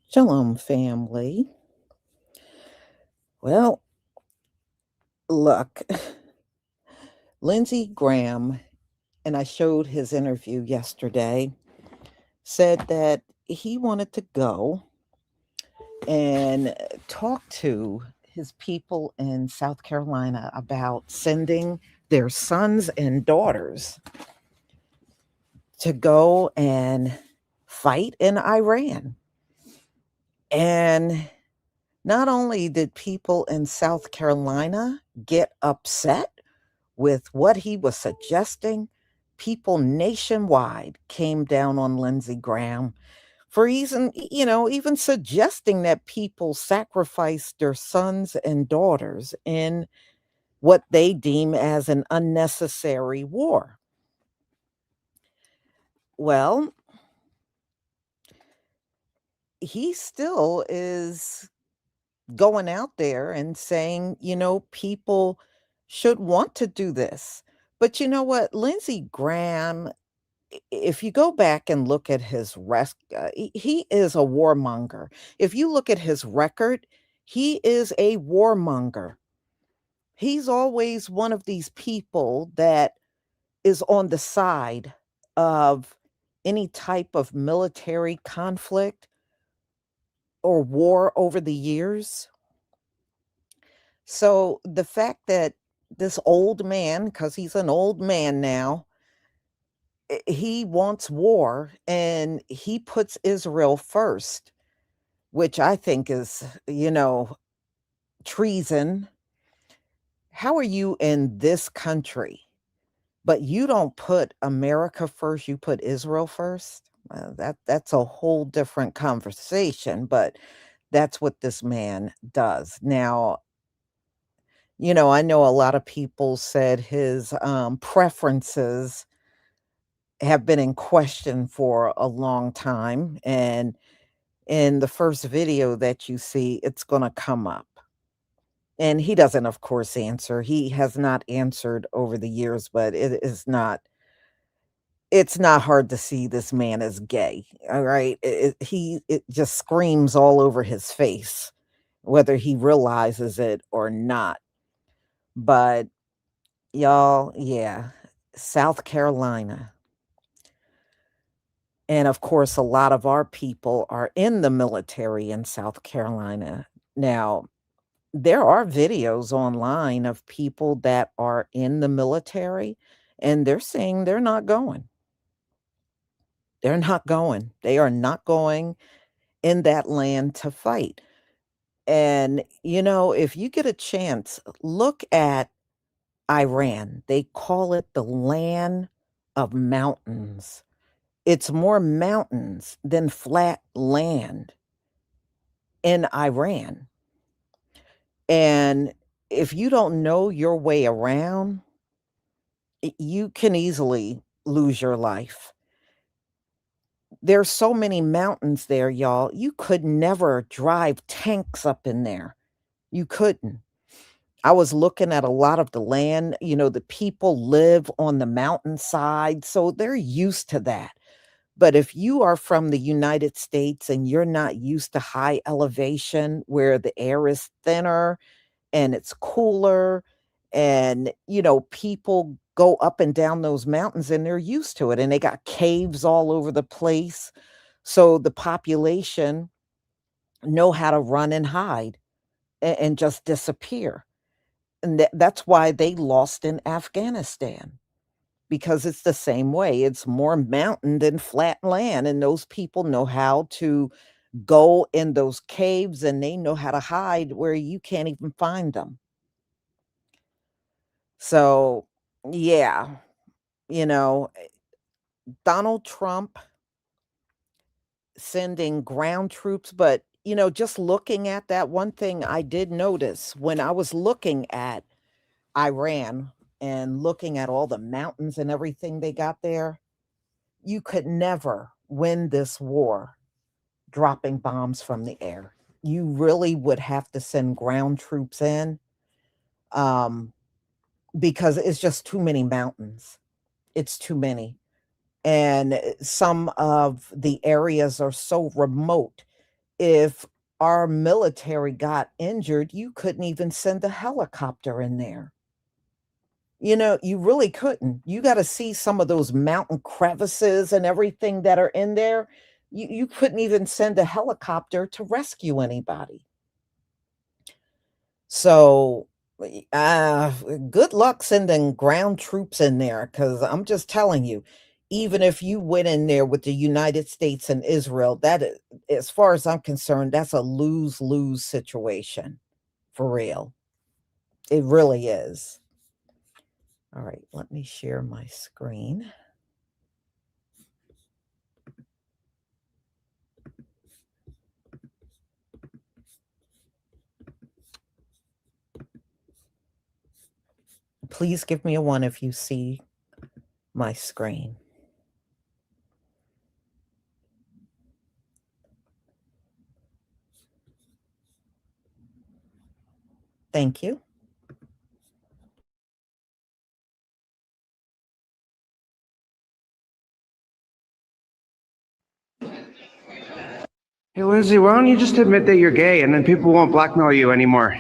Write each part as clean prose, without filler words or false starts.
Shalom, family. Well, look, Lindsey Graham, and I showed his interview yesterday, said that he wanted to go and talk to his people in South Carolina about sending their sons and daughters to go and fight in Iran. And not only did people in South Carolina get upset with what he was suggesting, people nationwide came down on Lindsey Graham for even suggesting that people sacrifice their sons and daughters in what they deem as an unnecessary war. Well, he still is going out there and saying, people should want to do this. But you know what? Lindsey Graham, if you go back and look at his he is a warmonger. If you look at his record, he is a warmonger. He's always one of these people that is on the side of any type of military conflict or war over the years. So the fact that this old man, because he's an old man now, he wants war and he puts Israel first, which I think is, treason. How are you in this country, but you don't put America first, you put Israel first? That's a whole different conversation, but that's what this man does. Now, I know a lot of people said his preferences have been in question for a long time. And in the first video that you see, it's going to come up. And he doesn't, of course, answer. He has not answered over the years, but it's not hard to see this man is gay. All right. It just screams all over his face, whether he realizes it or not. But y'all, yeah, South Carolina. And of course, a lot of our people are in the military in South Carolina. Now, there are videos online of people that are in the military, and they're saying they're not going. They're not going. They are not going in that land to fight. And, if you get a chance, look at Iran. They call it the land of mountains. It's more mountains than flat land in Iran. And if you don't know your way around, you can easily lose your life. There's so many mountains there, y'all. You could never drive tanks up in there. You couldn't. I was looking at a lot of the land, the people live on the mountainside, so they're used to that. But if you are from the United States and you're not used to high elevation where the air is thinner and it's cooler and people go up and down those mountains and they're used to it and they got caves all over the place, so the population know how to run and hide and just disappear. And that's why they lost in Afghanistan, because it's the same way. It's more mountain than flat land, and those people know how to go in those caves and they know how to hide where you can't even find them. So, yeah, you know, Donald Trump sending ground troops, but, just looking at that, one thing I did notice when I was looking at Iran and looking at all the mountains and everything they got there, you could never win this war dropping bombs from the air. You really would have to send ground troops in, um, because it's just too many mountains. It's too many. And some of the areas are so remote If our military got injured, you couldn't even send a helicopter in there. You know, you really couldn't. You gotta see some of those mountain crevices and everything that are in there. You couldn't even send a helicopter to rescue anybody. So, good luck sending ground troops in there, because 'cause I'm just telling you, even if you went in there with the United States and Israel, as far as I'm concerned, that's a lose-lose situation, for real. It really is. Alright, let me share my screen. Please give me a 1 if you see my screen. Thank you. Hey, Lindsay, why don't you just admit that you're gay and then people won't blackmail you anymore?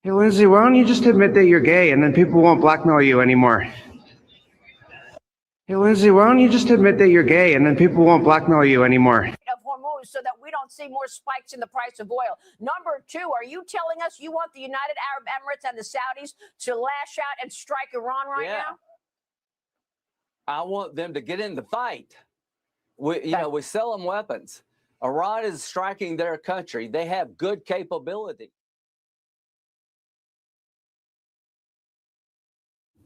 Hey, Lindsay, why don't you just admit that you're gay and then people won't blackmail you anymore? Hey, Lindsay, why don't you just admit that you're gay and then people won't blackmail you anymore? Of Hormuz so that we don't see more spikes in the price of oil. Number two, are you telling us you want the United Arab Emirates and the Saudis to lash out and strike Iran right now? I want them to get in the fight. We sell them weapons. Iran is striking their country. They have good capability.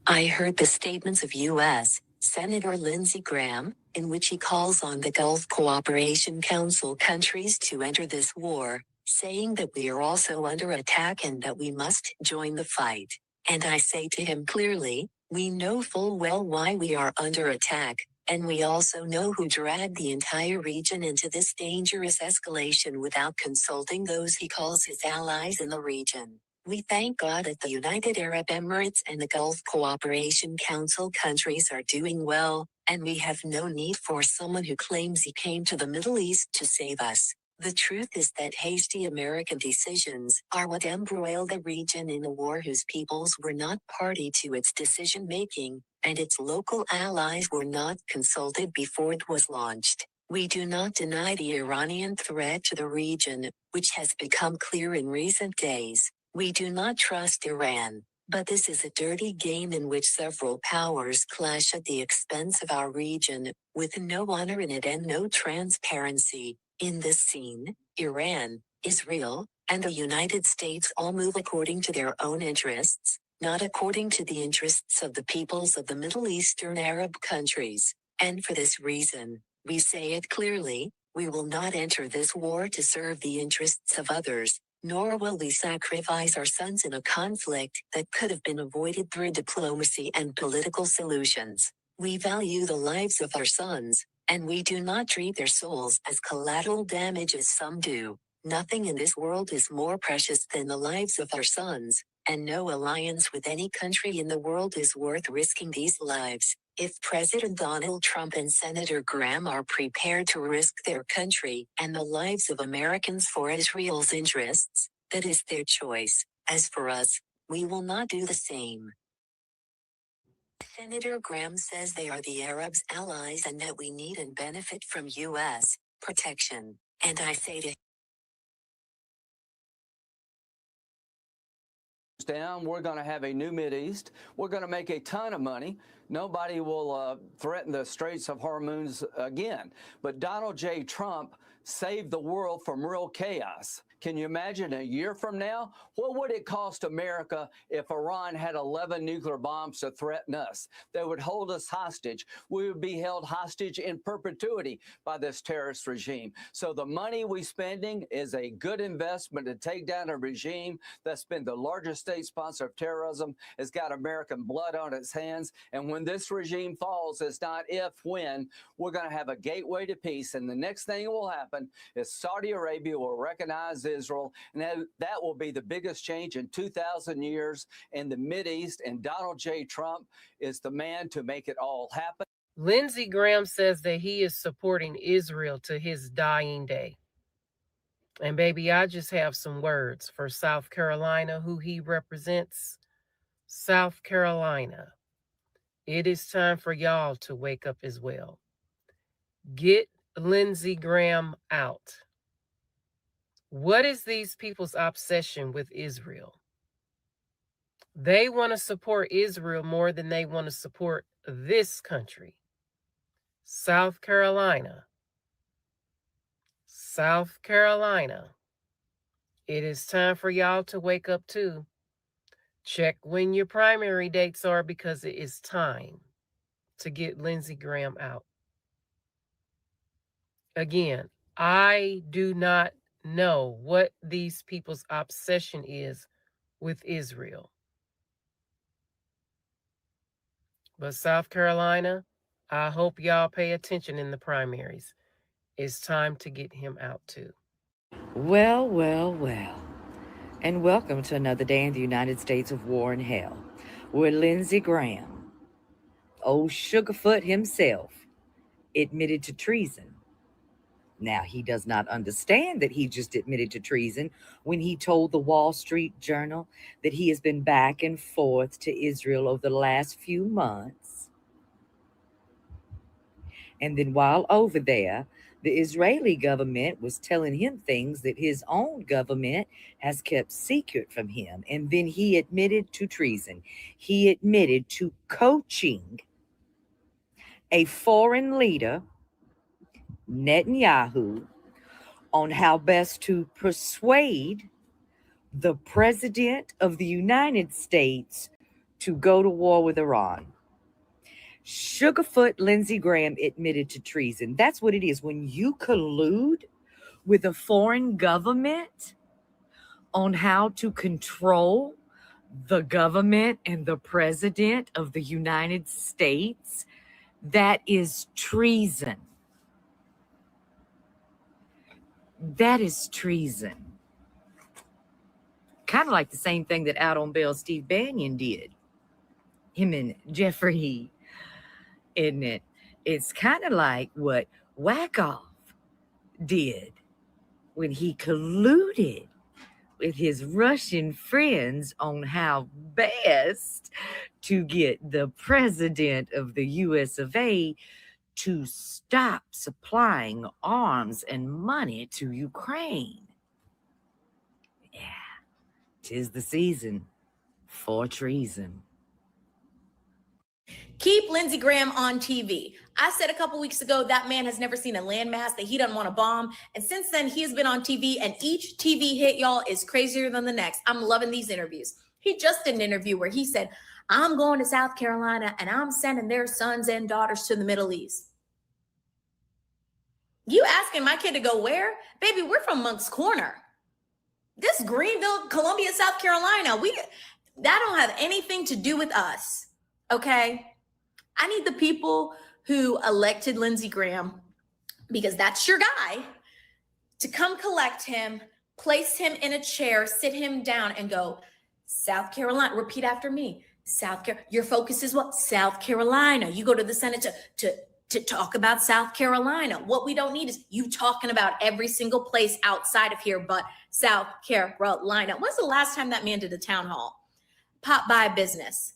I heard the statements of U.S. Senator Lindsey Graham, in which he calls on the Gulf Cooperation Council countries to enter this war, saying that we are also under attack and that we must join the fight. And I say to him clearly, we know full well why we are under attack, and we also know who dragged the entire region into this dangerous escalation without consulting those he calls his allies in the region. We thank God that the United Arab Emirates and the Gulf Cooperation Council countries are doing well, and we have no need for someone who claims he came to the Middle East to save us. The truth is that hasty American decisions are what embroiled the region in a war whose peoples were not party to its decision-making, and its local allies were not consulted before it was launched. We do not deny the Iranian threat to the region, which has become clear in recent days. We do not trust Iran, but this is a dirty game in which several powers clash at the expense of our region, with no honor in it and no transparency. In this scene, Iran, Israel, and the United States all move according to their own interests, not according to the interests of the peoples of the Middle Eastern Arab countries. And for this reason, we say it clearly, we will not enter this war to serve the interests of others, nor will we sacrifice our sons in a conflict that could have been avoided through diplomacy and political solutions. We value the lives of our sons, and we do not treat their souls as collateral damage as some do. Nothing in this world is more precious than the lives of our sons, and no alliance with any country in the world is worth risking these lives. If President Donald Trump and Senator Graham are prepared to risk their country and the lives of Americans for Israel's interests, that is their choice. As for us, we will not do the same. Senator Graham says they are the Arabs' allies and that we need and benefit from U.S. protection. And I say to down, we're going to have a new Mideast. We're going to make a ton of money. Nobody will threaten the Straits of Hormuz again. But Donald J. Trump saved the world from real chaos. Can you imagine a year from now? What would it cost America if Iran had 11 nuclear bombs to threaten us? They would hold us hostage. We would be held hostage in perpetuity by this terrorist regime. So the money we're spending is a good investment to take down a regime that's been the largest state sponsor of terrorism, has got American blood on its hands. And when this regime falls, it's not if, when, we're going to have a gateway to peace. And the next thing that will happen is Saudi Arabia will recognize Israel, and that will be the biggest change in 2,000 years in the Mideast. And Donald J. Trump is the man to make it all happen. Lindsey Graham says that he is supporting Israel to his dying day. And baby, I just have some words for South Carolina, who he represents. South Carolina, it is time for y'all to wake up as well. Get Lindsey Graham out. What is these people's obsession with Israel? They want to support Israel more than they want to support this country. South Carolina. South Carolina. It is time for y'all to wake up too. Check when your primary dates are, because it is time to get Lindsey Graham out. Again, I do not know what these people's obsession is with Israel. But South Carolina, I hope y'all pay attention in the primaries. It's time to get him out too. Well, well, well. And welcome to another day in the United States of war and hell, where Lindsey Graham, old Sugarfoot himself, admitted to treason. Now, he does not understand that he just admitted to treason when he told the Wall Street Journal that he has been back and forth to Israel over the last few months. And then while over there, the Israeli government was telling him things that his own government has kept secret from him. And then he admitted to treason. He admitted to coaching a foreign leader, Netanyahu, on how best to persuade the president of the United States to go to war with Iran. Sugarfoot Lindsey Graham admitted to treason. That's what it is. When you collude with a foreign government on how to control the government and the president of the United States, that is treason. That is treason. Kind of like the same thing that out on bail Steve Bannon did. Him and Jeffrey, isn't it? It's kind of like what Wackoff did when he colluded with his Russian friends on how best to get the president of the US of A to stop supplying arms and money to Ukraine. Yeah, 'tis the season for treason. Keep Lindsey Graham on TV. I said a couple weeks ago that man has never seen a landmass that he doesn't want to bomb. And since then, he has been on TV, and each TV hit, y'all, is crazier than the next. I'm loving these interviews. He just did an interview where he said, I'm going to South Carolina and I'm sending their sons and daughters to the Middle East. You asking my kid to go where? Baby, we're from Moncks Corner. This Greenville, Columbia, South Carolina, that don't have anything to do with us, okay? I need the people who elected Lindsey Graham, because that's your guy, to come collect him, place him in a chair, sit him down and go, South Carolina, repeat after me. Your focus is what? South Carolina. You go to the Senate to talk about South Carolina. What we don't need is you talking about every single place outside of here but South Carolina. When's the last time that man did a town hall? Pop by business.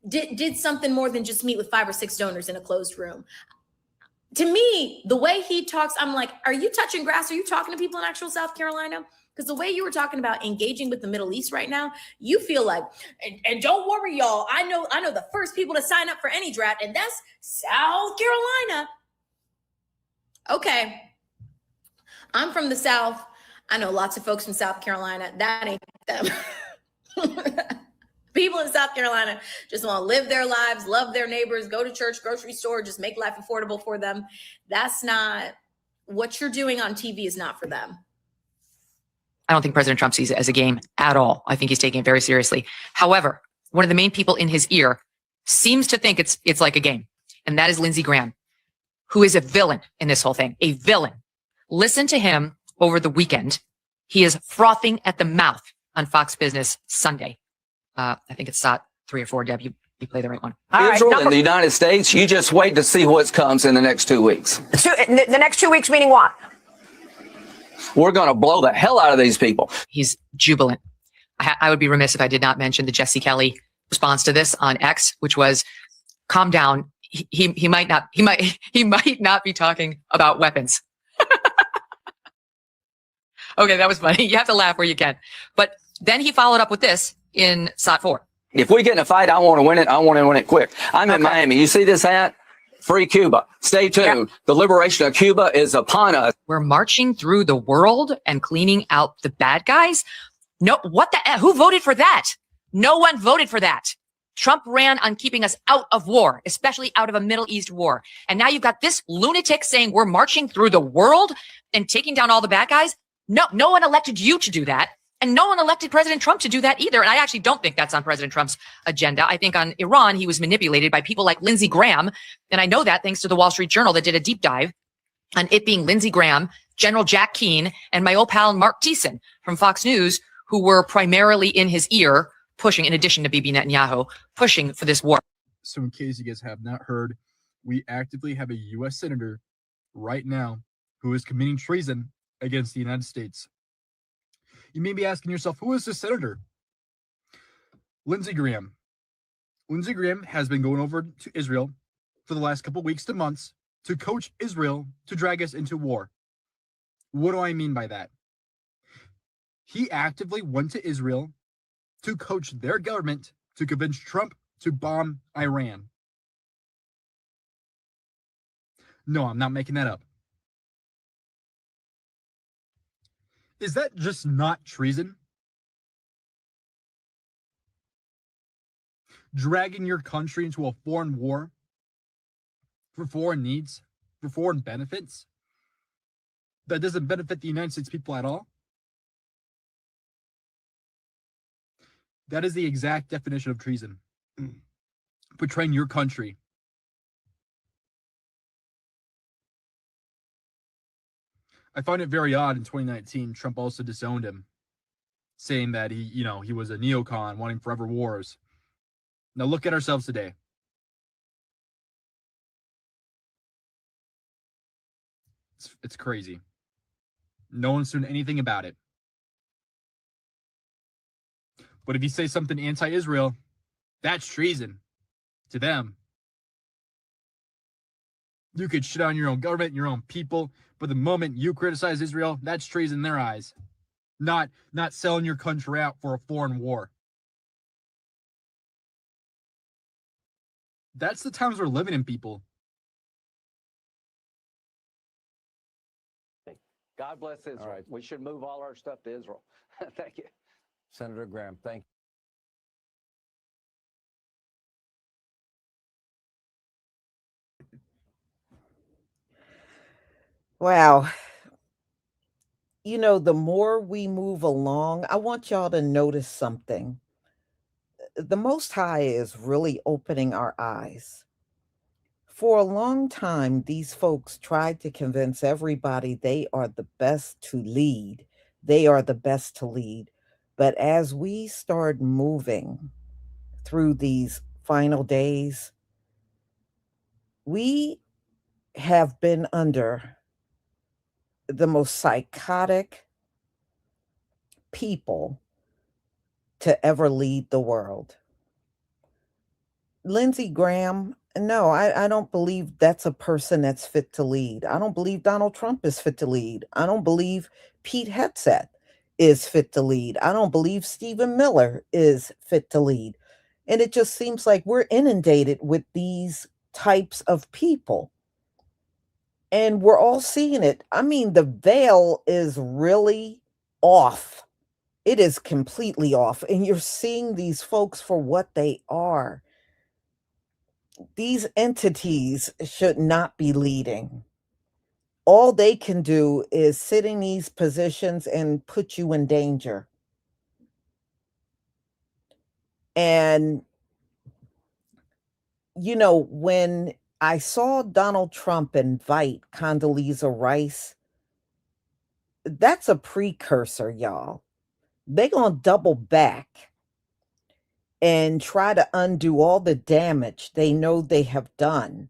Did something more than just meet with 5 or 6 donors in a closed room. To me, the way he talks, I'm like, are you touching grass? Are you talking to people in actual South Carolina? Because the way you were talking about engaging with the Middle East right now, you feel like, and don't worry, y'all. I know the first people to sign up for any draft, and that's South Carolina. Okay. I'm from the South. I know lots of folks from South Carolina. That ain't them. People in South Carolina just want to live their lives, love their neighbors, go to church, grocery store, just make life affordable for them. That's not what you're doing on TV, is not for them. I don't think President Trump sees it as a game at all. I think he's taking it very seriously. However, one of the main people in his ear seems to think it's like a game, and that is Lindsey Graham, who is a villain in this whole thing, a villain. Listen to him over the weekend. He is frothing at the mouth on Fox Business Sunday. I think it's SOT 3 or 4, Deb. You You play the right one. All right, Israel and the United States, you just wait to see what comes in the next 2 weeks. the next 2 weeks, meaning what? We're going to blow the hell out of these people. He's jubilant. I would be remiss if I did not mention the Jesse Kelly response to this on X, which was, calm down. He might not be talking about weapons. Okay, that was funny. You have to laugh where you can. But then he followed up with this in SOT 4. If we get in a fight, I want to win it. I want to win it quick. I'm in Miami. You see this hat? Free Cuba. Stay tuned. The liberation of Cuba is upon us. We're marching through the world and cleaning out the bad guys. No, what the, who voted for that? No one voted for that. Trump ran on keeping us out of war, especially out of a Middle East war. And now you've got this lunatic saying we're marching through the world and taking down all the bad guys. No one elected you to do that. And no one elected President Trump to do that either. And I actually don't think that's on President Trump's agenda. I think on Iran, he was manipulated by people like Lindsey Graham. And I know that thanks to the Wall Street Journal that did a deep dive on it being Lindsey Graham, General Jack Keane, and my old pal Mark Thiessen from Fox News, who were primarily in his ear pushing, in addition to Bibi Netanyahu, pushing for this war. So in case you guys have not heard, we actively have a U.S. senator right now who is committing treason against the United States. You may be asking yourself, who is this senator? Lindsey Graham. Lindsey Graham has been going over to Israel for the last couple weeks to months to coach Israel to drag us into war. What do I mean by that? He actively went to Israel to coach their government to convince Trump to bomb Iran. No, I'm not making that up. Is that just not treason? Dragging your country into a foreign war for foreign needs, for foreign benefits that doesn't benefit the United States people at all? That is the exact definition of treason. Betraying your country. I find it very odd in 2019, Trump also disowned him, saying that he was a neocon wanting forever wars. Now look at ourselves today. It's crazy. No one's doing anything about it. But if you say something anti-Israel, that's treason to them. You could shit on your own government, your own people, but the moment you criticize Israel, that's treason in their eyes. Not selling your country out for a foreign war. That's the times we're living in, people. God bless Israel. All right. We should move all our stuff to Israel. Thank you. Senator Graham, thank you. Wow. The more we move along, I want y'all to notice something. The Most High is really opening our eyes. For a long time, these folks tried to convince everybody they are the best to lead. They are the best to lead. But as we start moving through these final days, we have been under the most psychotic people to ever lead the world. Lindsey Graham, no, I don't believe that's a person that's fit to lead. I don't believe Donald Trump is fit to lead. I don't believe Pete Hegseth is fit to lead. I don't believe Stephen Miller is fit to lead. And it just seems like we're inundated with these types of people. And we're all seeing it. I mean, the veil is really off. It is completely off. And you're seeing these folks for what they are. These entities should not be leading. All they can do is sit in these positions and put you in danger. And, when I saw Donald Trump invite Condoleezza Rice, that's a precursor, y'all. They're going to double back and try to undo all the damage they know they have done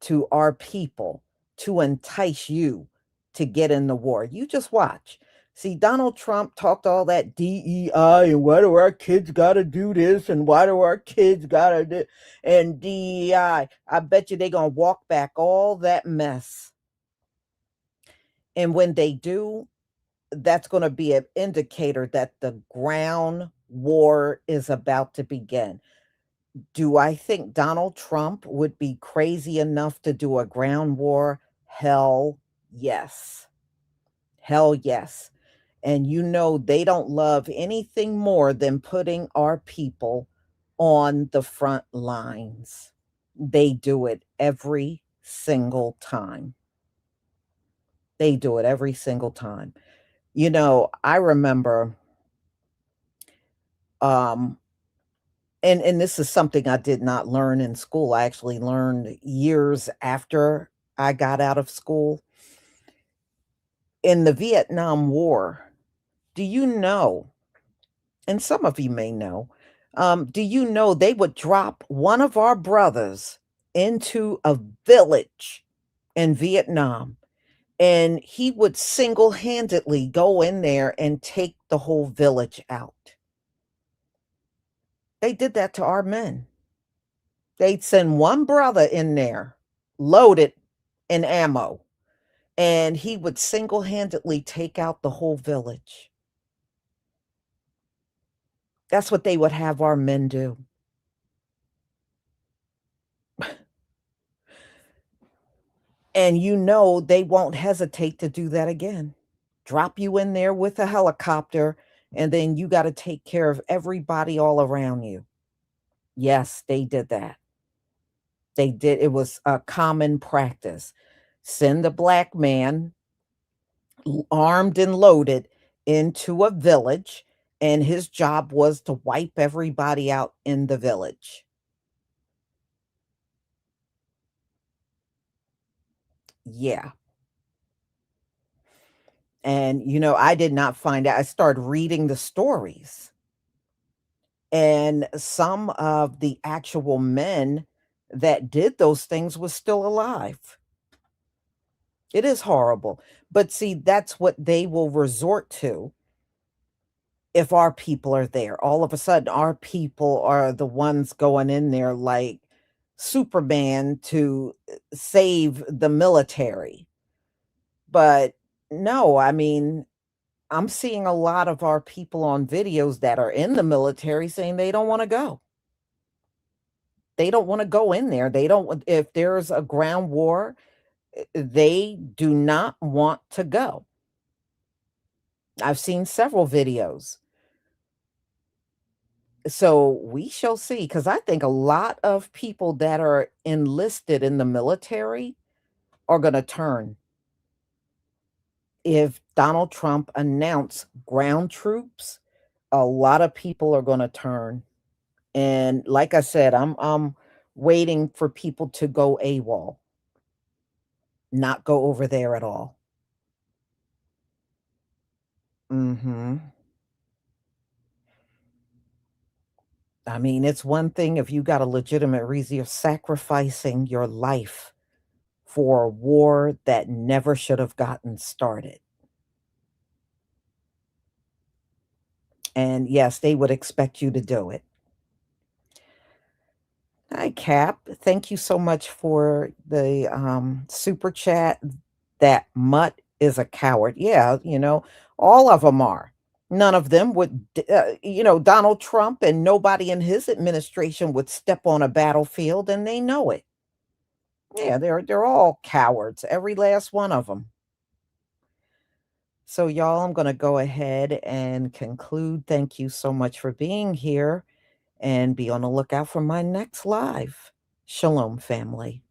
to our people to entice you to get in the war. You just watch. See, Donald Trump talked all that DEI and why do our kids got to do this and why do our kids got to do and DEI. I bet you they're going to walk back all that mess. And when they do, that's going to be an indicator that the ground war is about to begin. Do I think Donald Trump would be crazy enough to do a ground war? Hell yes. Hell yes. And you know, they don't love anything more than putting our people on the front lines. They do it every single time. They do it every single time. You know, I remember, um, and this is something I did not learn in school. I actually learned years after I got out of school. In the Vietnam War, do you know, and some of you may know, do you know they would drop one of our brothers into a village in Vietnam, and he would single-handedly go in there and take the whole village out. They did that to our men. They'd send one brother in there, loaded in ammo, and he would single-handedly take out the whole village. That's what they would have our men do. And you know they won't hesitate to do that again. Drop you in there with a helicopter, and then you gotta take care of everybody all around you. Yes, they did that. They did. It was a common practice. Send a black man armed and loaded into a village, and his job was to wipe everybody out in the village. Yeah. And, you know, I did not find out. I started reading the stories, and some of the actual men that did those things was still alive. It is horrible. But see, that's what they will resort to if our people are there. All of a sudden, our people are the ones going in there like Superman to save the military. But no, I mean, I'm seeing a lot of our people on videos that are in the military saying they don't want to go. They don't want to go in there. They don't, if there's a ground war, they do not want to go. I've seen several videos. So we shall see, because I think a lot of people that are enlisted in the military are going to turn. If Donald Trump announced ground troops, a lot of people are going to turn. And like I said, I'm waiting for people to go AWOL, not go over there at all. Mhm. I mean, it's one thing if you got a legitimate reason, you're sacrificing your life for a war that never should have gotten started. And yes, they would expect you to do it. Hi, Cap. Thank you so much for the super chat. That mutt is a coward. Yeah, you know, all of them are. None of them would, you know, Donald Trump and nobody in his administration would step on a battlefield, and they know it. Yeah, they're all cowards, every last one of them. So, y'all, I'm going to go ahead and conclude. Thank you so much for being here, and be on the lookout for my next live. Shalom, family.